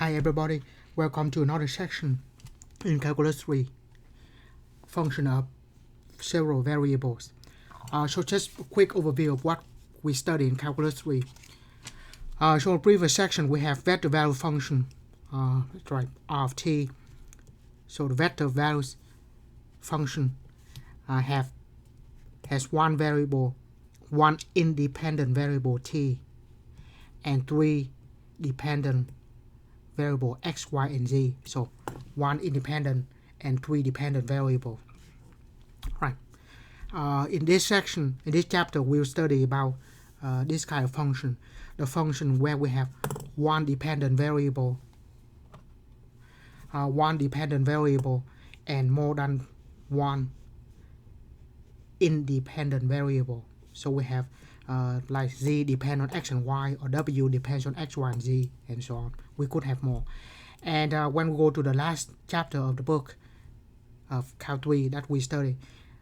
Hi everybody, welcome to another section in Calculus 3, function of several variables. So just a quick overview of what we studied in Calculus 3. So in the previous section we have vector value function, that's right, r of t. So the vector values function has one variable, one independent variable t, and three dependent variable x, y, and z. So one independent and three dependent variable. Right. In this section, in this chapter, we'll study about this kind of function. The function where we have one dependent variable, and more than one independent variable. So we have like z depends on x and y, or w depends on x, y, and z, and so on. We could have more. And when we go to the last chapter of the book of Cal 3 that we study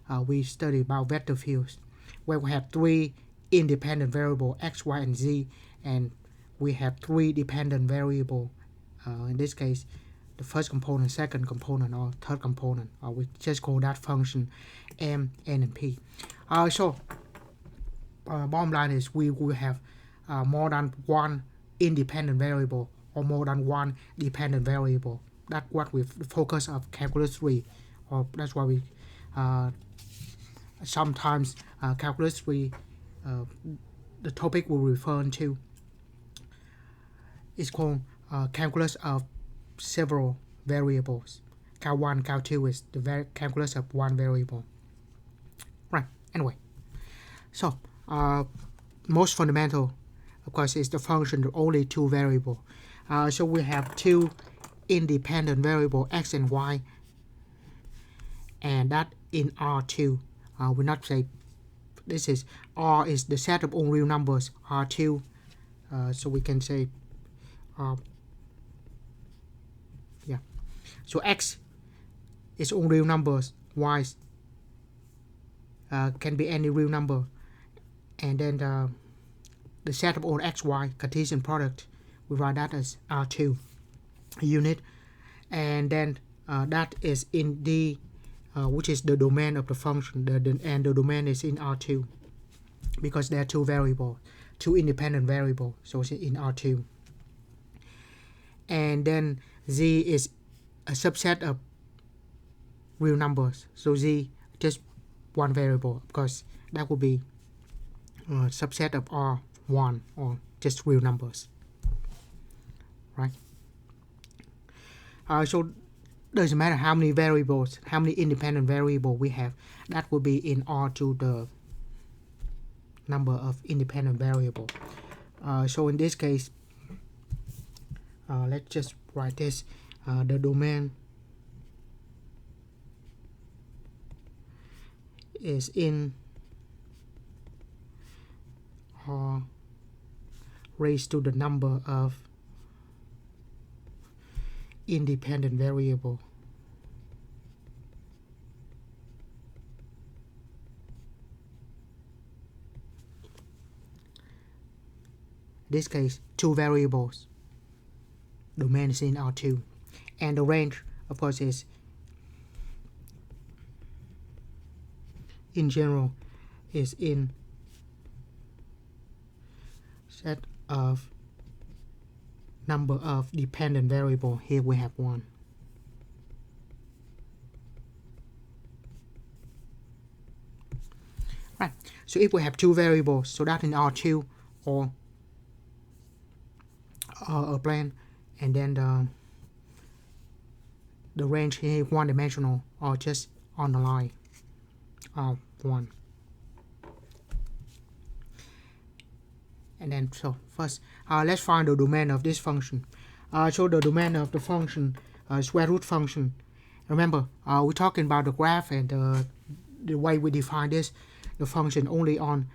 about vector fields, where we have three independent variables, x, y, and z, and we have three dependent variables. In this case, the first component, second component, or third component. We just call that function m, n, and p. Bottom line is we will have more than one independent variable or more than one dependent variable. That's what we focus of Calculus 3, or that's why we sometimes Calculus 3, the topic we'll refer to is called calculus of several variables. Cal 1, Cal 2 is the calculus of one variable. Right, anyway. So, most fundamental, of course, is the function of only two variables. So we have two independent variables, x and y, and that in R2. We not say this is R is the set of all real numbers, R2. So we can say, So x is all real numbers, y can be any real number, and then the set of all x, y, Cartesian product, we write that as R2 unit, and then that is in D, which is the domain of the function, and the domain is in R2, because there are two variables, two independent variables, so it's in R2. And then Z is a subset of real numbers, so Z just one variable, because that would be a subset of R1, or just real numbers, right? So doesn't matter how many variables, how many independent variables we have, that will be in R2 the number of independent variables. So in this case, let's just write this. The domain is in R raised to the number of independent variable. In this case, two variables. Domain is in R2. And the range, of course, is in general is in set of number of dependent variable. Here we have one. Right. So if we have two variables, so that in R2 or a plane, and then the range here is one-dimensional, or just on the line of 1. And then, so first, let's find the domain of this function. So the domain of the function, square root function. Remember, we're talking about the graph, and the way we define this, the function only on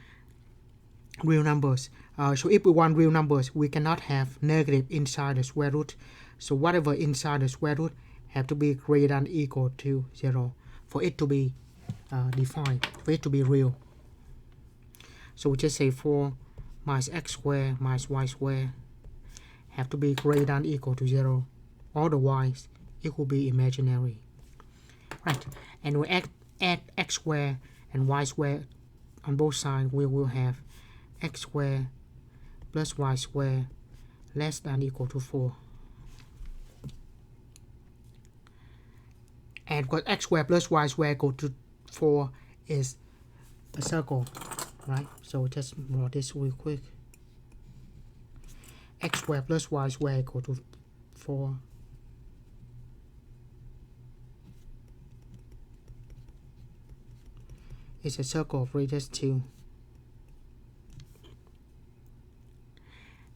real numbers. So if we want real numbers, we cannot have negative inside the square root. So whatever inside the square root have to be greater than or equal to 0 for it to be defined, for it to be real. So we just say 4 minus x squared minus y squared have to be greater than or equal to 0. Otherwise, it will be imaginary. Right, and we add x squared and y squared on both sides. We will have x squared plus y squared less than or equal to 4. And because x squared plus y squared equal to 4 is a circle, right? So just draw this real quick. X squared plus y squared equal to 4. It's a circle of radius 2.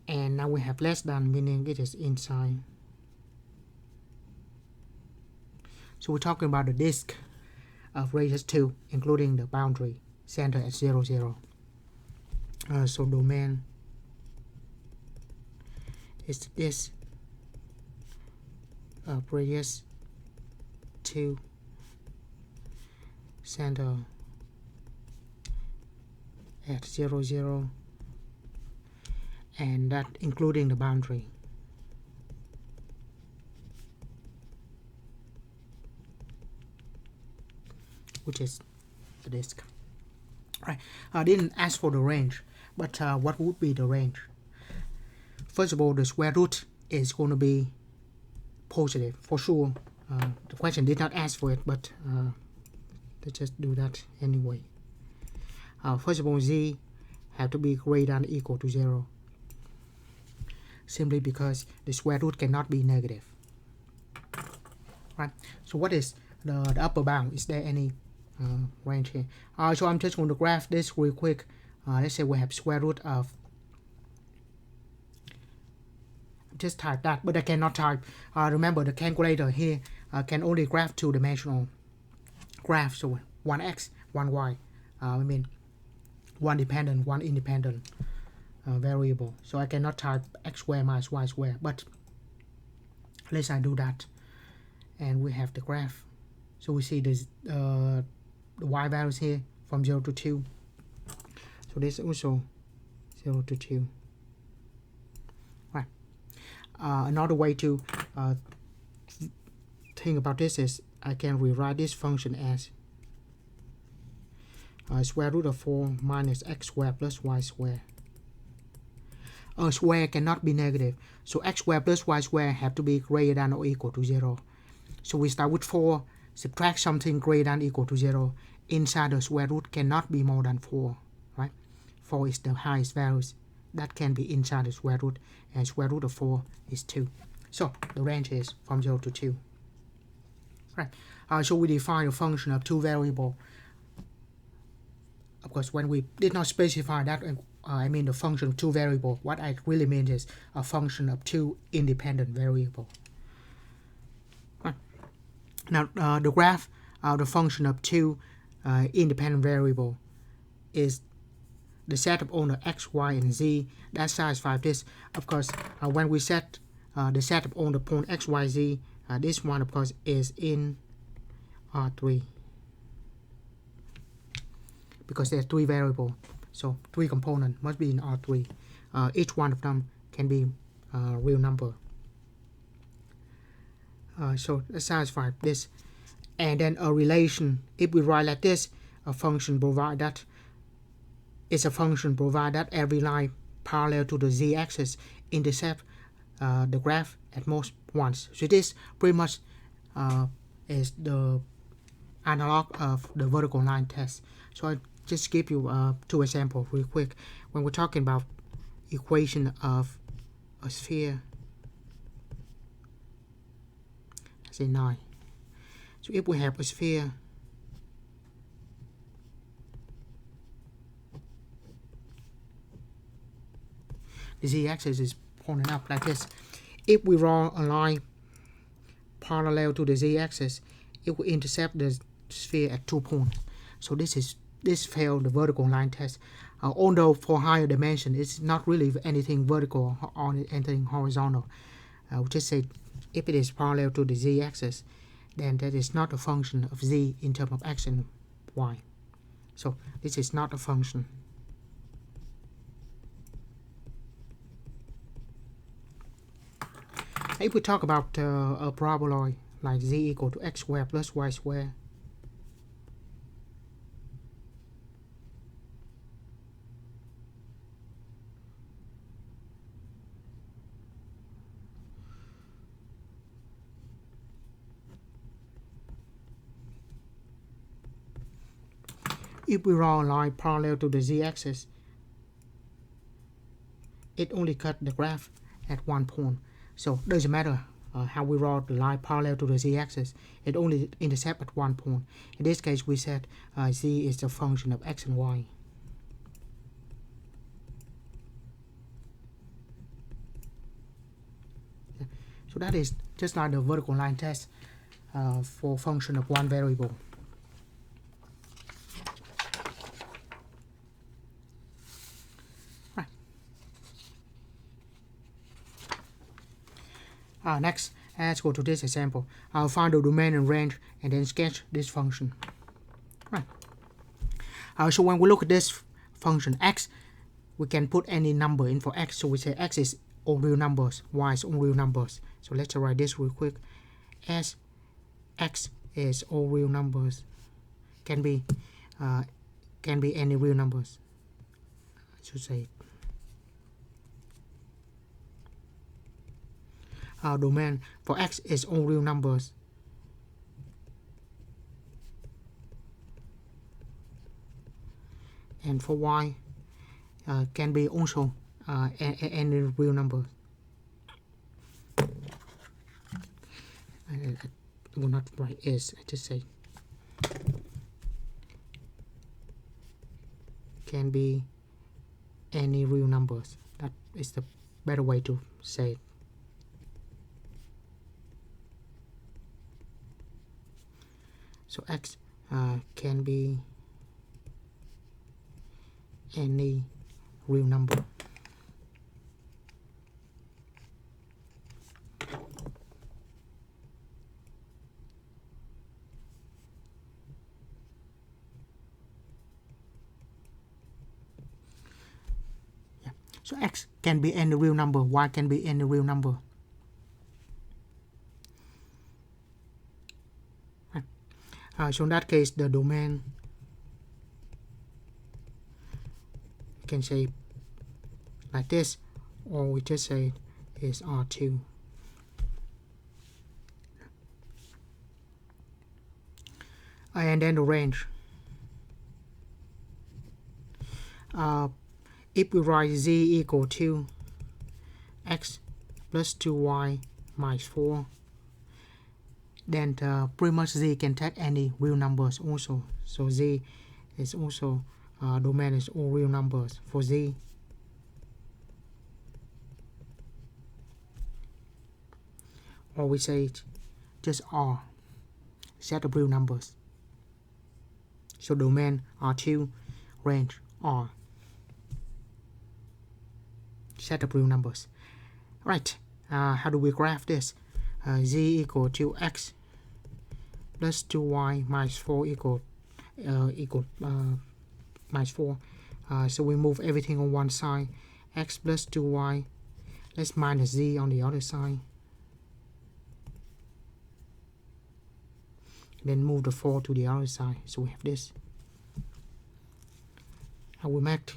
And now we have less than, meaning it is inside. So we're talking about the disk of radius 2, including the boundary center at 0, 0. So domain is this of radius 2, center at 0, 0, and that including the boundary. Which is the disk. Right. I didn't ask for the range, but what would be the range? First of all, the square root is going to be positive for sure. The question did not ask for it, but let's just do that anyway. First of all, z have to be greater than or equal to 0, simply because the square root cannot be negative. Right. So what is the upper bound? Is there any range here? So I'm just going to graph this real quick. Let's say we have square root of, just type that, but I cannot type. Remember, the calculator here can only graph two-dimensional graph, so 1x, 1y. I mean, one dependent, one independent variable. So I cannot type x squared minus y squared, but let's I do that, and we have the graph. So we see this the y values here from 0 to 2. So this is also 0 to 2. Right. Another way to think about this is I can rewrite this function as square root of 4 minus x squared plus y squared. A square cannot be negative, so x squared plus y squared have to be greater than or equal to 0. So we start with 4, subtract something greater than or equal to 0. Inside the square root cannot be more than 4, right? 4 is the highest values that can be inside the square root, and square root of 4 is 2. So the range is from 0 to 2. Right. So we define a function of two variables. Of course, when we did not specify that, I mean the function of two variables. What I really mean is a function of two independent variables. Right. Now, the graph of the function of two independent variables is the set of owner x, y, and z that satisfies this. Of course, when we set the set of owner point x, y, z, this one, of course, is in R3. Because there are 3 variables, so 3 components must be in R3. Each one of them can be a real number. So that satisfies this. And then a relation, if we write like this, a function provide that is a function provide that every line parallel to the z-axis intercept the graph at most once. So this pretty much is the analog of the vertical line test. So I just give you 2 examples real quick. When we're talking about equation of a sphere, say 9. So if we have a sphere, the z-axis is pointing up like this. If we draw a line parallel to the z-axis, it will intercept the sphere at 2 points. So this failed the vertical line test. Although for higher dimension, it's not really anything vertical or anything horizontal. We just say if it is parallel to the z-axis, then that is not a function of z in terms of x and y. So this is not a function. If we talk about a paraboloid like z equal to x squared plus y squared, if we draw a line parallel to the z-axis, it only cuts the graph at one point. So doesn't matter how we draw the line parallel to the z-axis, it only intercepts at one point. In this case, we said z is the function of x and y. So that is just like the vertical line test for function of one variable. Next, let's go to this example. I'll find the domain and range and then sketch this function. Right. So when we look at this function x, we can put any number in for x. So we say x is all real numbers, y is all real numbers. So let's write this real quick. As x is all real numbers, can be any real numbers. I should say. Our domain for x is all real numbers. And for y can be also any real number. I will not write is, I just say can be any real numbers. That is the better way to say it. So x can be any real number. Yeah. So x can be any real number, y can be any real number. So in that case, the domain, we can say like this, or we just say is R2. And then the range. If we write z equal to x plus 2y minus 4, then pretty much z can take any real numbers also. So z is also domain is all real numbers for z. Or we say just R, set of real numbers. So domain R2, range R, set of real numbers. Right. How do we graph this? Z equal to x plus 2y minus 4 equal minus 4. So we move everything on one side. X plus 2y. Let's minus z on the other side. Then move the 4 to the other side. So we have this. How we make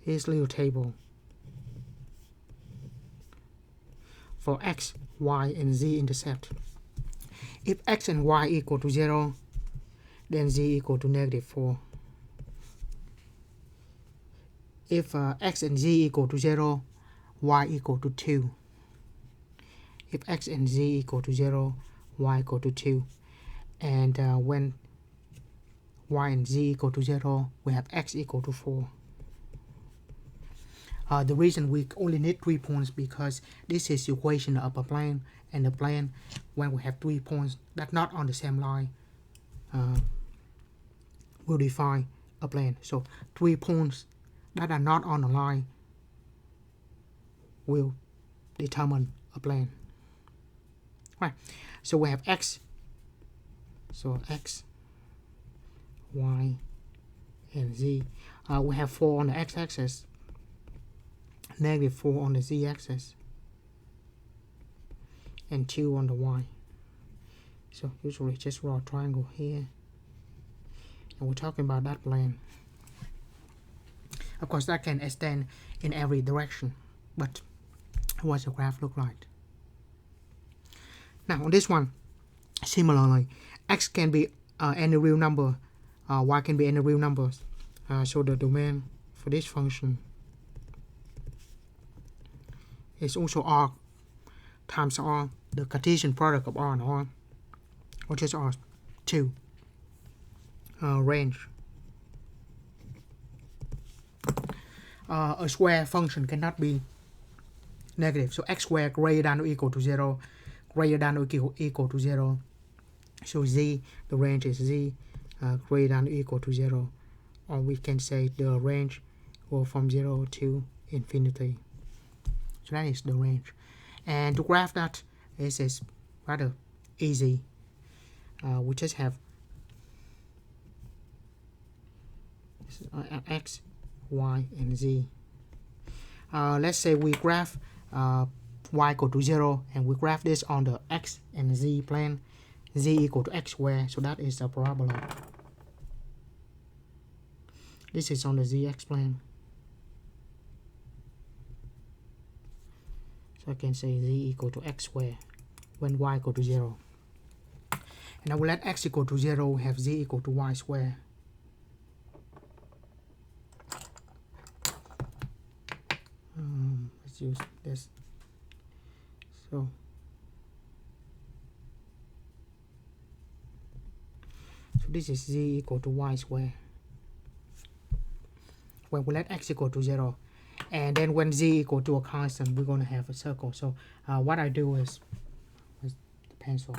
this little table for x, y, and z intercept. If x and y equal to 0, then z equal to -4. If x and z equal to 0, y equal to 2. If x and z equal to 0, y equal to 2. And when y and z equal to 0, we have x equal to 4. The reason we only need 3 points because this is the equation of a plane, and the plane, when we have 3 points that not on the same line, will define a plane. So 3 points that are not on the line will determine a plane. Right. So we have x. So x, y, and z. We have 4 on the x-axis. negative 4 on the z-axis and 2 on the y. So usually just draw a triangle here, and we're talking about that plane. Of course that can extend in every direction, but what's the graph look like? Now on this one, similarly, x can be any real number, y can be any real numbers. So the domain for this function is also r times r, the Cartesian product of r and r, or just r2 range. A square function cannot be negative, so x squared greater than or equal to 0, greater than or equal to 0. So z, the range is z greater than or equal to 0, or we can say the range go from 0 to infinity. So that is the range, and to graph that is rather easy. We just have x, y, and z. Let's say we graph y equal to 0, and we graph this on the x and z plane, z equal to x squared, so that is a parabola. This is on the zx plane, so I can say z equal to x squared when y equal to 0. And I will let x equal to 0, we have z equal to y squared. Let's use this. So this is z equal to y squared when we let x equal to 0, and then when z equal to a constant, we're going to have a circle. So what I do is with the pencil,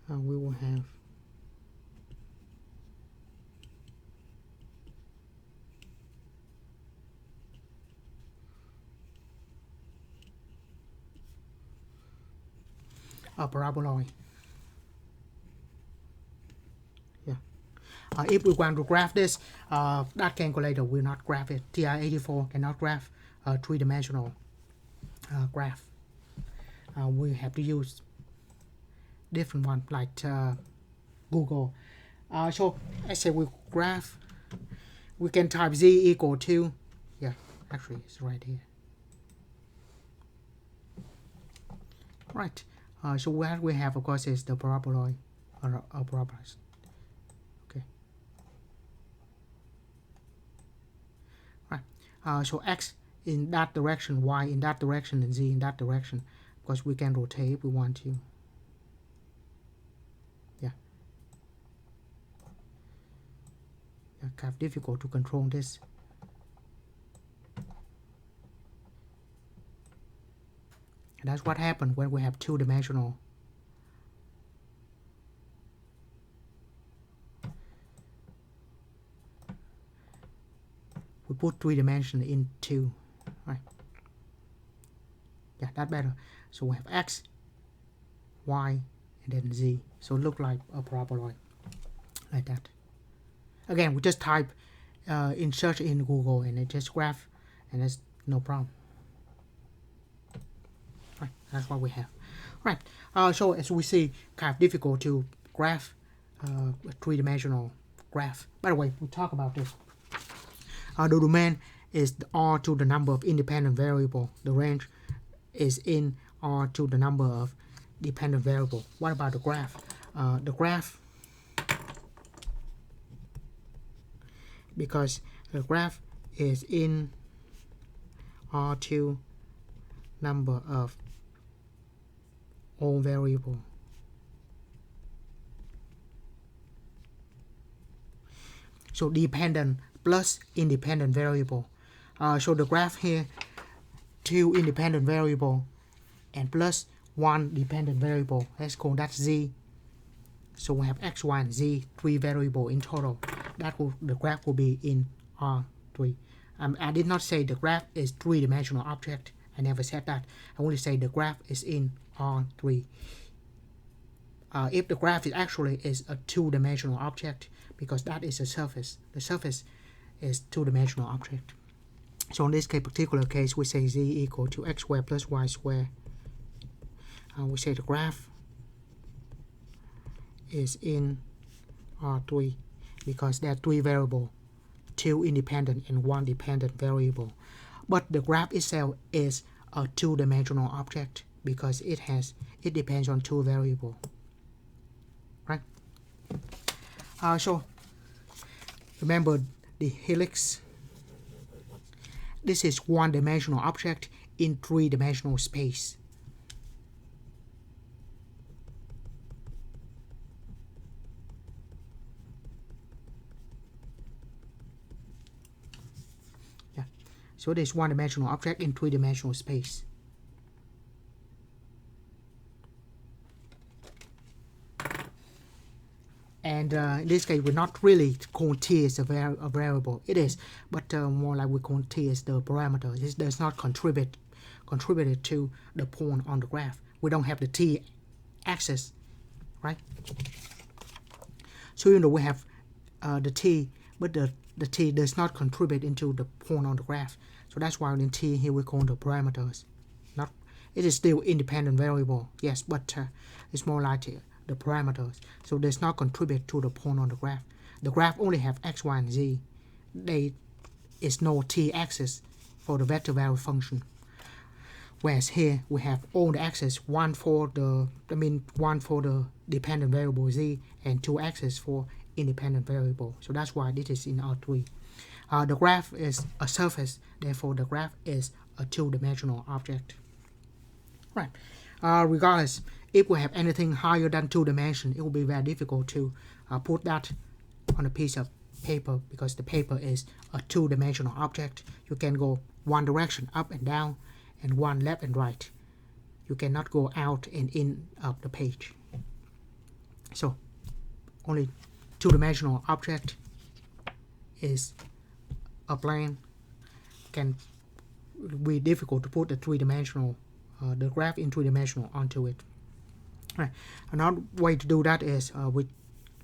we will have a paraboloid. Yeah. If we want to graph this, that calculator will not graph it. TI-84 cannot graph a three-dimensional graph. We have to use different one like Google. So let's say we graph, we can type z equal to, yeah, actually it's right here. Right. So what we have, of course, is the paraboloid or parabolas. Okay. Right. So x in that direction, y in that direction, and z in that direction. Because we can rotate if we want to. Yeah. Yeah, kind of difficult to control this. And that's what happens when we have two-dimensional. We put 3 dimensions in 2, right? Yeah, that's better. So we have x, y, and then z. So it looks like a paraboloid, like that. Again, we just type in search in Google, and it just graph, and it's no problem. Right, that's what we have. Right. So as we see, kind of difficult to graph a three-dimensional graph. By the way, we talk about this. The domain is r to the number of independent variable. The range is in r to the number of dependent variable. What about the graph? The graph, because the graph is in r to number of all variable. So dependent plus independent variable. So the graph here, 2 independent variable and plus 1 dependent variable. Let's call that z. So we have x, y, and z, 3 variable in total. The graph will be in R3. I did not say the graph is 3-dimensional object. I never said that. I only say the graph is in R3. If the graph is actually a 2-dimensional object, because that is a surface. The surface is two-dimensional object. So in this particular case, we say z equal to x squared plus y squared. We say the graph is in R3 because there are three variables, two independent and one dependent variable. But the graph itself is a two-dimensional object because it depends on two variables, right? So remember the helix. This is one-dimensional object in three-dimensional space. Yeah. So this one-dimensional object in three-dimensional space. And in this case, we're not really calling t as a variable. It is, but more like we call t as the parameter. This does not contribute to the point on the graph. We don't have the t axis, right? So even though we have the t, but the t does not contribute into the point on the graph. So that's why in t here we call the parameters. Not, it is still independent variable, yes, but it's more like the parameters, so does not contribute to the point on the graph. The graph only have x, y, and z. There is no t-axis for the vector value function. Whereas here we have all the axes, one for the dependent variable z and two axes for independent variable. So that's why this is in R3. The graph is a surface, therefore the graph is a two-dimensional object. Right. Regardless, if we have anything higher than 2 dimensions, it will be very difficult to put that on a piece of paper because the paper is a two-dimensional object. You can go one direction, up and down, and one left and right. You cannot go out and in of the page. So only two-dimensional object is a plane. Can be difficult to put the three-dimensional the graph in three-dimensional onto it. Right. Another way to do that is we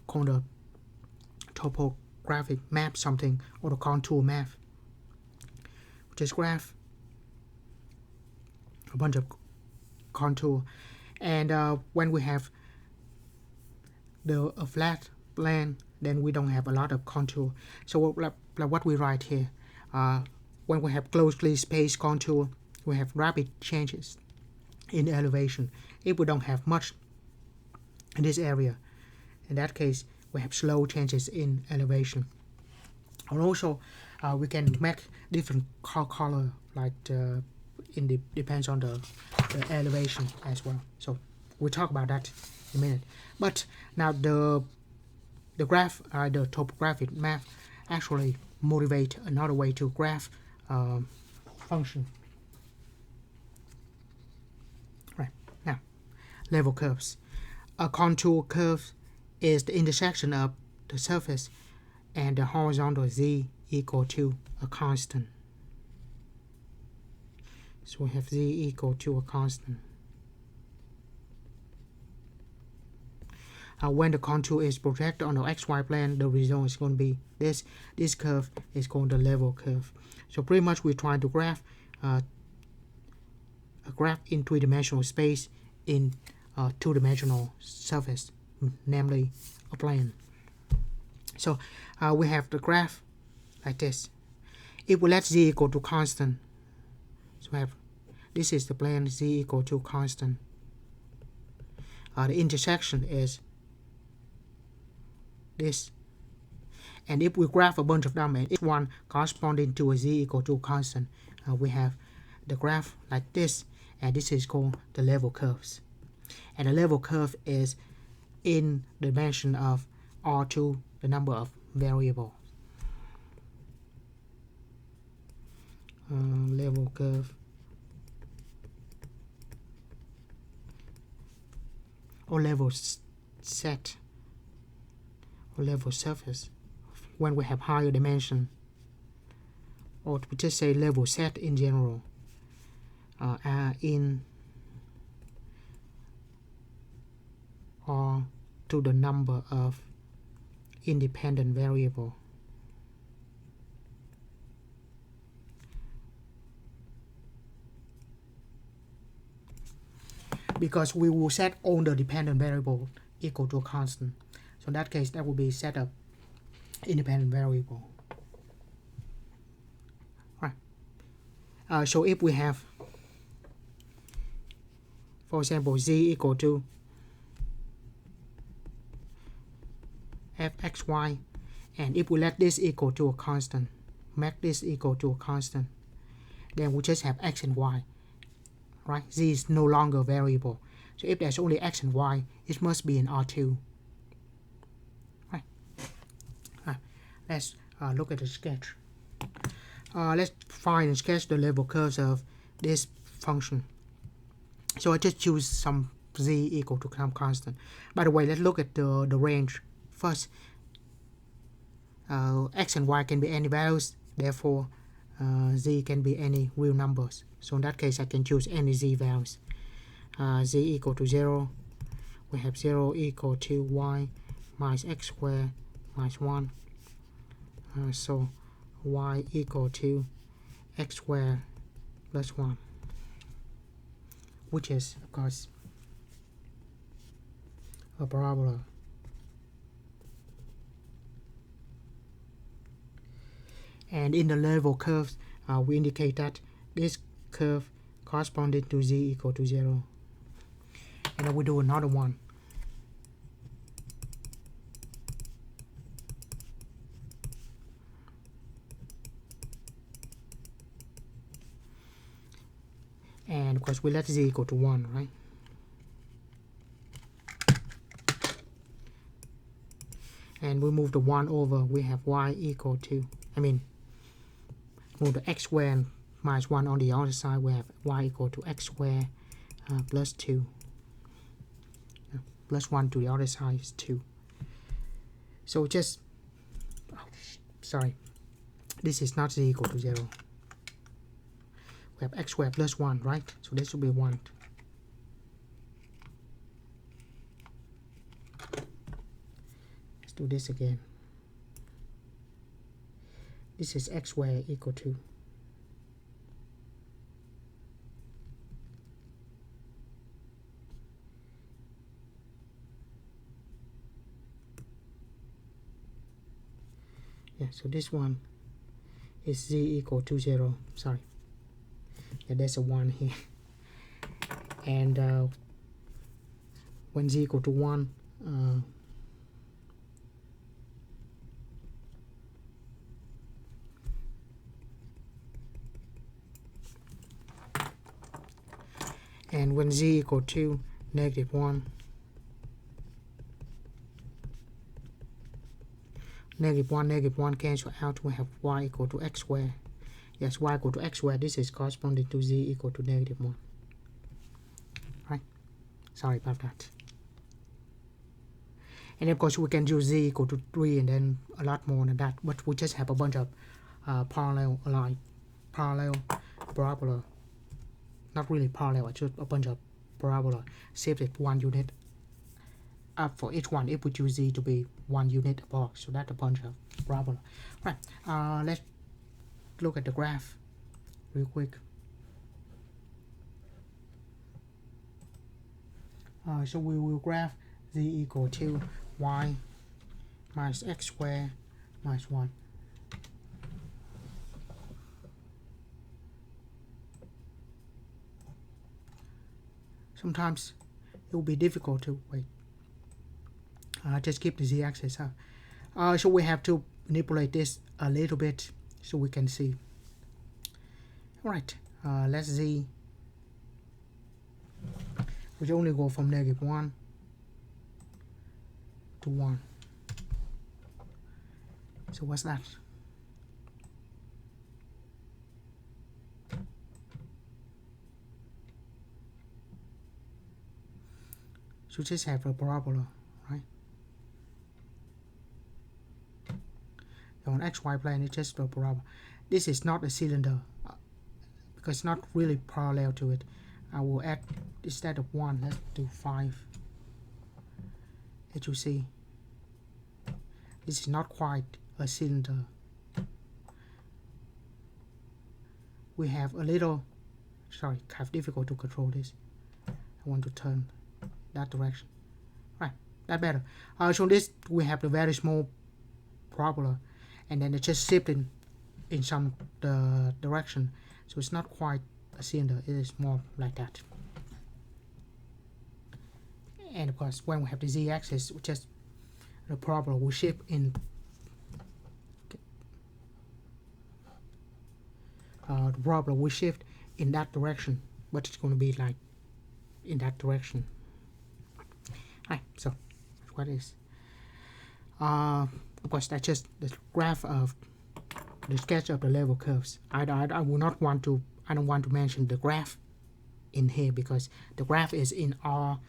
call the topographic map something, or the contour map, which is graph a bunch of contour, and when we have a flat plane, then we don't have a lot of contour. So like what we write here, when we have closely spaced contour, we have rapid changes in elevation. If we don't have much in this area, in that case we have slow changes in elevation. And also we can make different color, like depends on the elevation as well. So we'll talk about that in a minute. But now the graph, the topographic map, actually motivate another way to graph function. Right. Now, level curves. A contour curve is the intersection of the surface and the horizontal z equal to a constant. So we have z equal to a constant. When the contour is projected on the xy plane, the result is going to be this. This curve is called the level curve. So pretty much we're trying to graph a graph in three-dimensional space in a two-dimensional surface, namely a plane. So we have the graph like this. If we let z equal to constant, so we have this is the plane, z equal to constant. The intersection is this, and if we graph a bunch of them and each one corresponding to a z equal to constant, we have the graph like this, and this is called the level curves. And the level curve is in the dimension of R2, the number of variables. Level curve or level set or level surface when we have higher dimension, or we just say level set in general, in or to the number of independent variable. because we will set all the dependent variable equal to a constant. So in that case, that will be set up independent variable. Right. So if we have, for example, z equal to fxy, and if we let this equal to a constant, make this equal to a constant, then we just have x and y, right? Z is no longer variable. So if there's only x and y, it must be in R2. Right. Let's look at the sketch. Let's find and sketch the level curves of this function. So I just choose some z equal to some constant. By the way, let's look at the range first. X and y can be any values, therefore z can be any real numbers. So in that case, I can choose any z values. Z equal to 0, we have 0 equal to y minus x squared minus 1. So y equal to x squared plus 1, which is, of course, a parabola. And in the level curves, we indicate that this curve corresponding to z equal to 0. And then we do another one. And of course, we let z equal to 1, right? And we move the 1 over, we have y equal to, move the x squared minus 1 on the other side, we have y equal to x squared plus 2. Plus 1 to the other side is 2. So just, this is not z equal to 0. We have x squared plus 1, right? So this will be 1. Let's do this again. This is x squared equal to so this one is z equal to 0. There's a 1 here. And when z equal to 1, and when z equal to negative 1, negative 1 cancel out, we have y equal to x squared. Yes, y equal to x squared, this is corresponding to z equal to negative 1. Right? Sorry about that. And of course, we can use z equal to 3 and then a lot more than that, but we just have a bunch of parallel parabola. Not really parallel, just a bunch of parabola shaped 1 unit up for each one if we choose z to be 1 unit apart. So that's a bunch of parabola. Right, let's look at the graph real quick. So we will graph z equal to y minus x squared minus 1. Sometimes it will be difficult to just keep the z-axis up. So we have to manipulate this a little bit so we can see. Alright, let's z. We only go from negative 1 to 1. So what's that? So just have a parabola, right? So on xy plane, it's just a parabola. This is not a cylinder because it's not really parallel to it. I will add, instead of 1, let's do 5. As you see, this is not quite a cylinder. We have a little, kind of difficult to control this. I want to turn that direction. Right, that better. So this we have the very small parabola, and then it just shifting in some direction, so it's not quite a cylinder, it is more like that. And of course when we have the z-axis, just the parabola will shift in the parabola will shift in that direction, but it's going to be like in that direction. Right, so that's what it is. Of course that's just the graph of the sketch of the level curves. I will not want to, I don't want to mention the graph in here because the graph is in R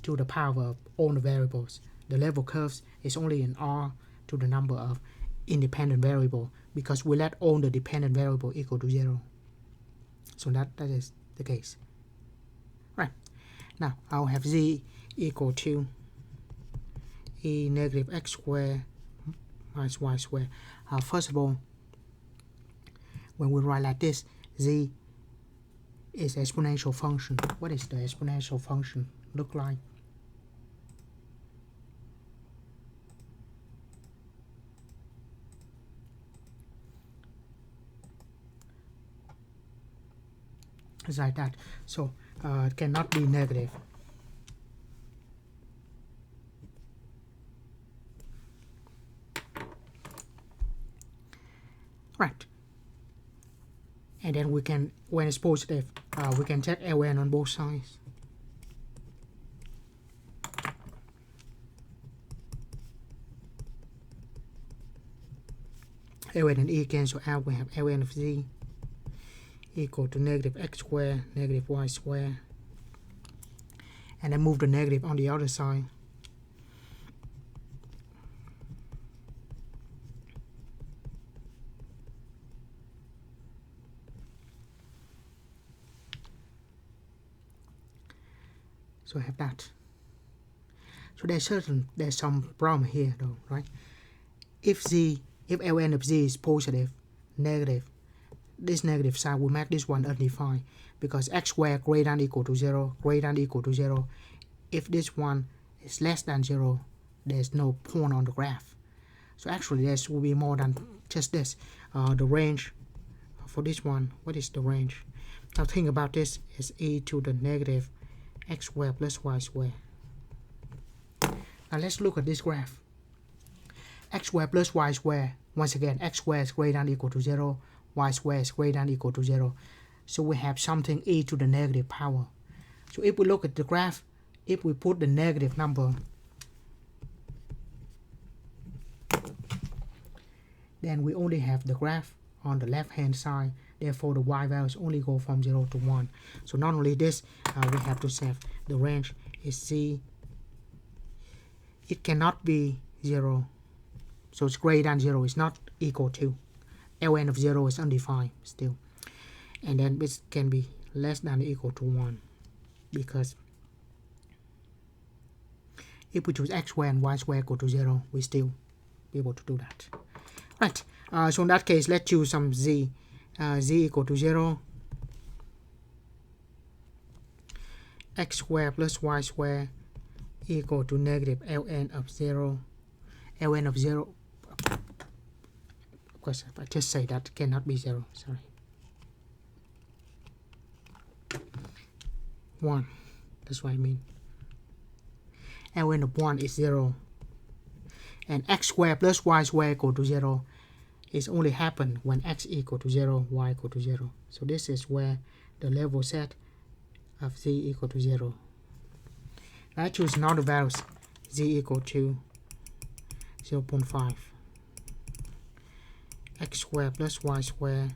to the power of all the variables. The level curves is only in R to the number of independent variable because we let all the dependent variable equal to 0. So that is the case. Right, now I'll have z equal to e negative x squared minus y squared. First of all, when we write like this, z is exponential function. What is the exponential function look like? It's like that. So it cannot be negative. Right. And then we can, when it's positive, we can take ln on both sides. Ln and e cancel out. We have ln of z equal to negative x squared, negative y squared. And then move the negative on the other side. So I have that. So there's some problem here though, right? If ln of z is positive, negative, this negative sign will make this one undefined because x squared greater than equal to 0, greater than equal to 0. If this one is less than 0, there's no point on the graph. So actually this will be more than just this. The range for this one, what is the range? Now think about this, is e to the negative x squared plus y squared. Now let's look at this graph. X squared plus y squared, once again x squared is greater than equal to 0, y squared is greater than equal to 0. So we have something e to the negative power. So if we look at the graph, if we put the negative number, then we only have the graph on the left hand side, therefore the y values only go from 0 to 1. So not only this, we have to say the range is z, it cannot be 0, so it's greater than 0, it's not equal to, ln of 0 is undefined still, and then this can be less than or equal to 1 because if we choose x squared and y squared equal to 0, we still be able to do that. Right, so in that case, let's choose some z. Z equal to 0, x squared plus y squared equal to negative ln of 0. ln of 0, of course, if I just say that cannot be 0, sorry. 1, that's what I mean. ln of 1 is 0. And x squared plus y squared equal to 0 is only happen when x equal to 0, y equal to 0. So this is where the level set of z equal to 0. I choose now the values z equal to 0.5. X squared plus y squared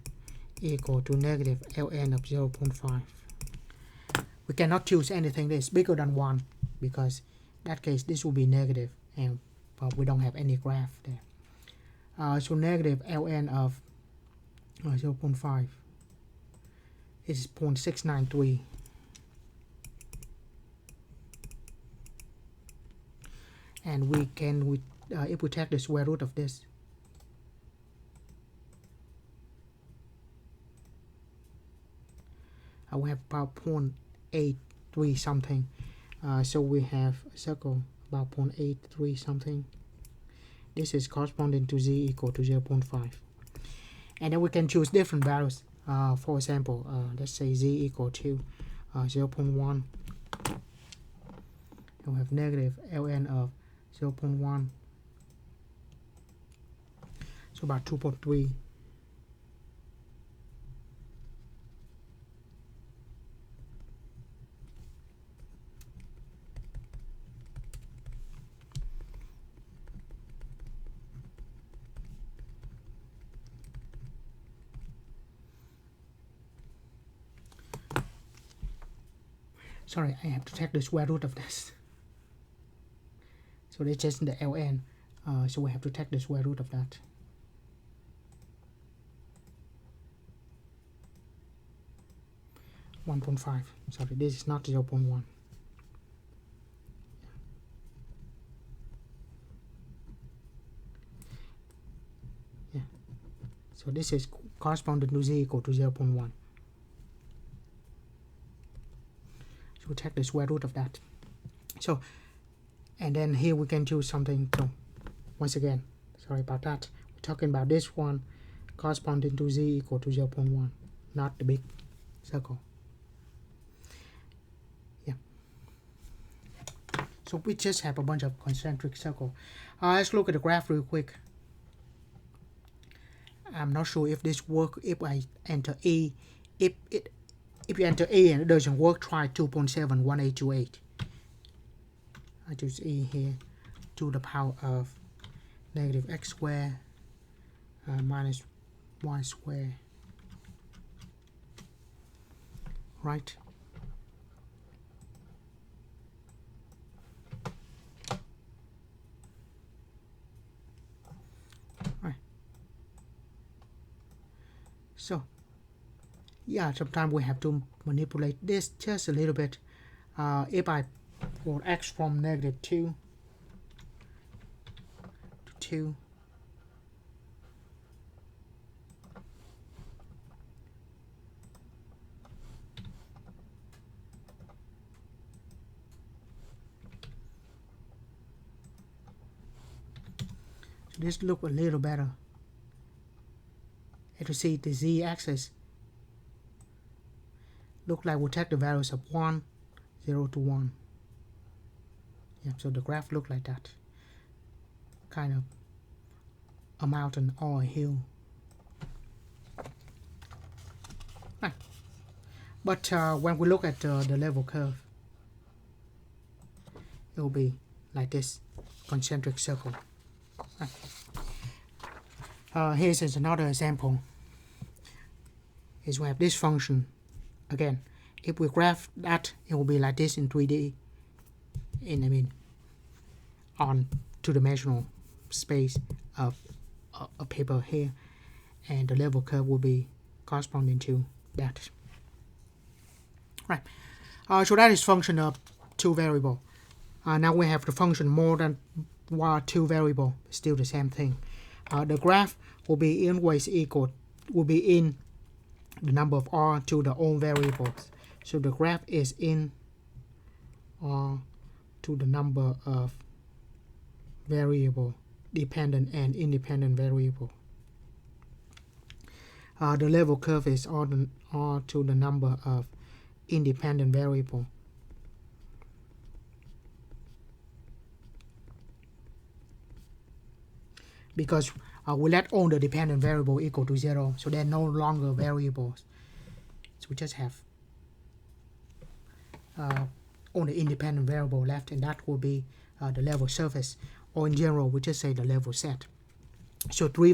equal to negative ln of 0.5. We cannot choose anything that is bigger than 1 because in that case this will be negative, and but we don't have any graph there. So negative ln of 0.5 is 0.693. And we can, if we take the square root of this, we have about 0.8 3 something. So we have a circle about 0.83 something. This is corresponding to z equal to 0.5. And then we can choose different values. For example, let's say z equal to 0.1. And we have negative ln of 0.1. So about 2.3. Sorry, I have to take the square root of this. So it's just the ln. So we have to take the square root of that. .5. Sorry, this is not 0.1. Yeah. So this is corresponding to z equal to 0.1. So we take the square root of that. So, and then here we can choose something. So once again, sorry about that. We're talking about this one corresponding to z equal to 0.1, not the big circle. Yeah. So we just have a bunch of concentric circles. Let's look at the graph real quick. I'm not sure if this works if I enter A. If you enter A and it doesn't work, try 2.71828. I choose A here, to the power of negative x squared minus y squared. Right. Right. So, yeah, sometimes we have to manipulate this just a little bit. If I put x from negative 2 to 2, so this look a little better. And to see the z-axis look like we take the values of 1, 0 to 1. Yeah, so the graph look like that. Kind of a mountain or a hill. Right. But when we look at the level curve, it will be like this, concentric circle. Right. Here's another example. Is we have this function. Again, if we graph that, it will be like this in 3D. On two-dimensional space of a paper here, and the level curve will be corresponding to that. Right. So that is function of two variable. Now we have the function more than two variable. Still the same thing. The graph will be always equal. Will be in the number of r to the own variables. So the graph is in r to the number of variable, dependent and independent variable. The level curve is r to the number of independent variable. Because we let all the dependent variable equal to 0, so they're no longer variables. So we just have only independent variable left, and that will be the level surface. Or in general, we just say the level set. So three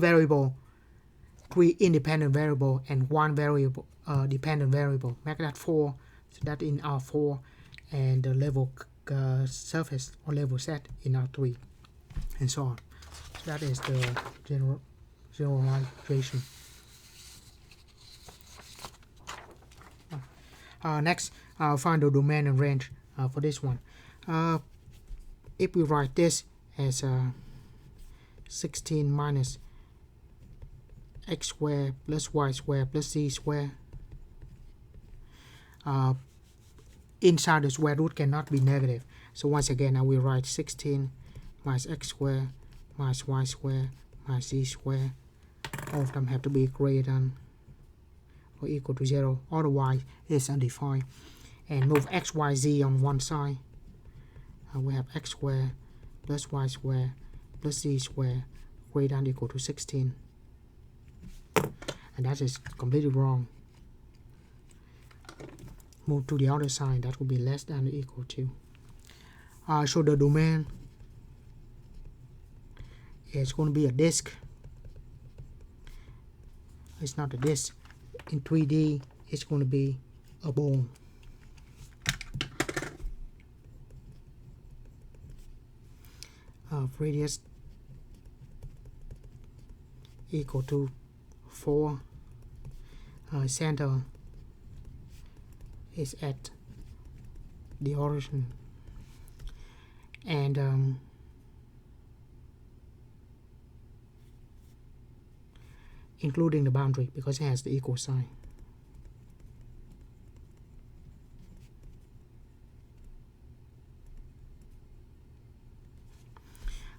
independent variable, and one variable dependent variable. Make that 4. So that in R4, and the level surface or level set in R3, and so on. So that is the generalization. Next, find the domain and range for this one. If we write this as 16 minus x squared plus y squared plus z squared, inside the square root cannot be negative. So once again I will write 16 minus x squared minus y squared minus z squared. All of them have to be greater than or equal to 0, otherwise it's undefined. And move x, y, z on one side. We have x squared plus y squared plus z squared greater than or equal to 16. And that is completely wrong. Move to the other side, that will be less than or equal to. So the domain is going to be a disk. It's not a disk. In 3D, it's going to be a ball. Radius equal to 4. Center is at the origin, and including the boundary because it has the equal sign.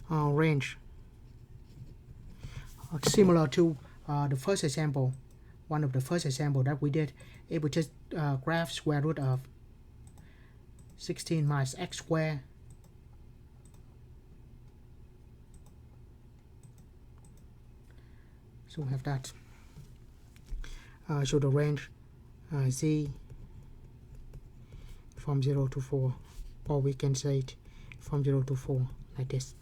Range similar to the first example, one of the first example that we did, it would just graph square root of 16 minus x squared so we have that. So the range z from 0 to 4, or we can say it from 0 to 4 like this.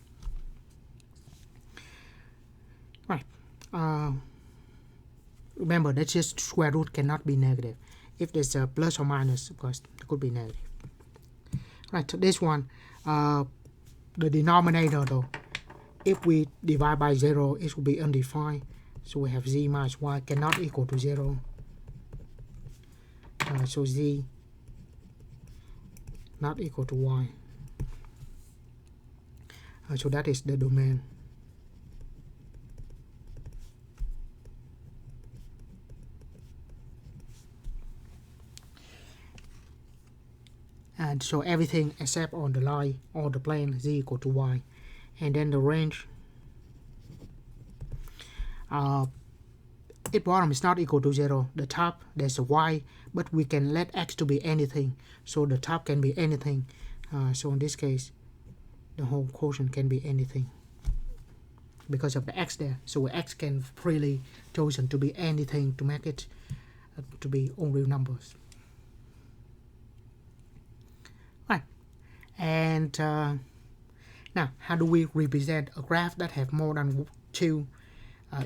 Right. Remember, that's just square root cannot be negative. If there's a plus or minus, of course, it could be negative. Right, so this one, the denominator though, if we divide by 0, it will be undefined. So we have z minus y cannot equal to 0. So z not equal to y. So that is the domain. And so everything except on the line or the plane z equal to y. And then the range, if bottom is not equal to 0, the top there's a y, but we can let x to be anything, so the top can be anything. So in this case the whole quotient can be anything because of the x there, so x can freely chosen to be anything to make it to be all real numbers. Right, and now how do we represent a graph that have more than 2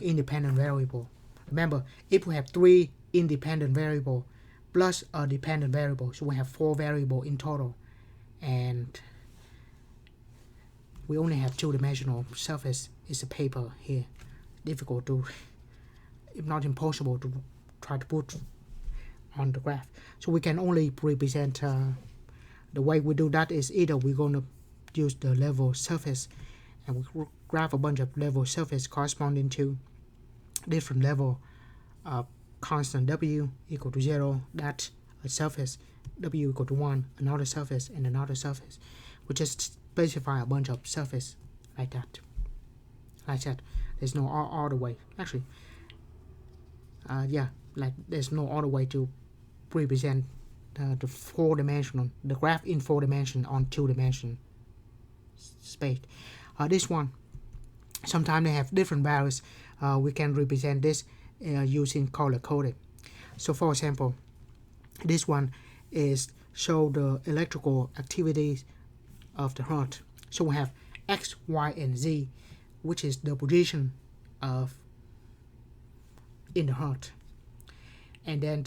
independent variable? Remember, if we have 3 independent variable plus a dependent variable, so we have 4 variable in total, and we only have 2-dimensional surface. Is a paper here, difficult to, if not impossible, to try to put on the graph. So we can only represent, the way we do that is either we're going to use the level surface and we graph a bunch of level surface corresponding to different level constant w equal to 0, that's a surface, w equal to 1, another surface, and another surface. We just specify a bunch of surface like that. Like that. There's no other way. Actually, yeah, like there's no other way to represent the 4-dimensional, the graph in 4 dimension on 2-dimension space. This one, sometimes they have different values. We can represent this using color coding. So for example, this one is show the electrical activities of the heart. So we have x, y, and z, which is the position of in the heart, and then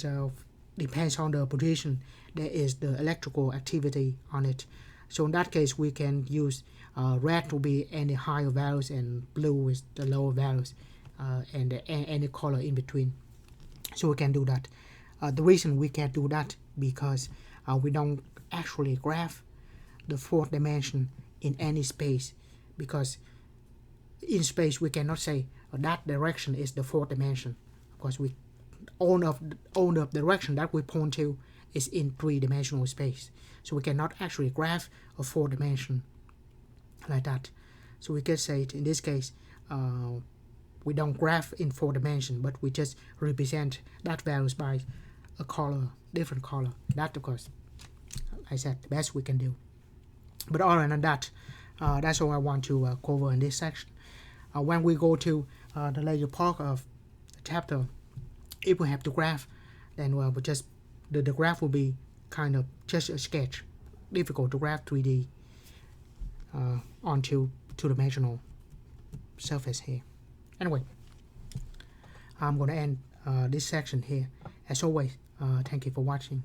depends on the position there is the electrical activity on it. So in that case we can use red to be any higher values and blue is the lower values, and any color in between. So we can do that. The reason we can't do that because we don't actually graph the 4th dimension in any space, because in space we cannot say that direction is the 4th dimension. Of course, we all of the direction that we point to is in three-dimensional space. So we cannot actually graph a four dimension like that. So we can say in this case, we don't graph in four dimension, but we just represent that values by a color, different color. That, of course, I said, the best we can do. But other than that, that's all I want to cover in this section. When we go to the later part of the chapter, if we have to graph, then we just the graph will be kind of just a sketch. Difficult to graph 3D onto two-dimensional surface here. Anyway, I'm going to end this section here. As always, thank you for watching.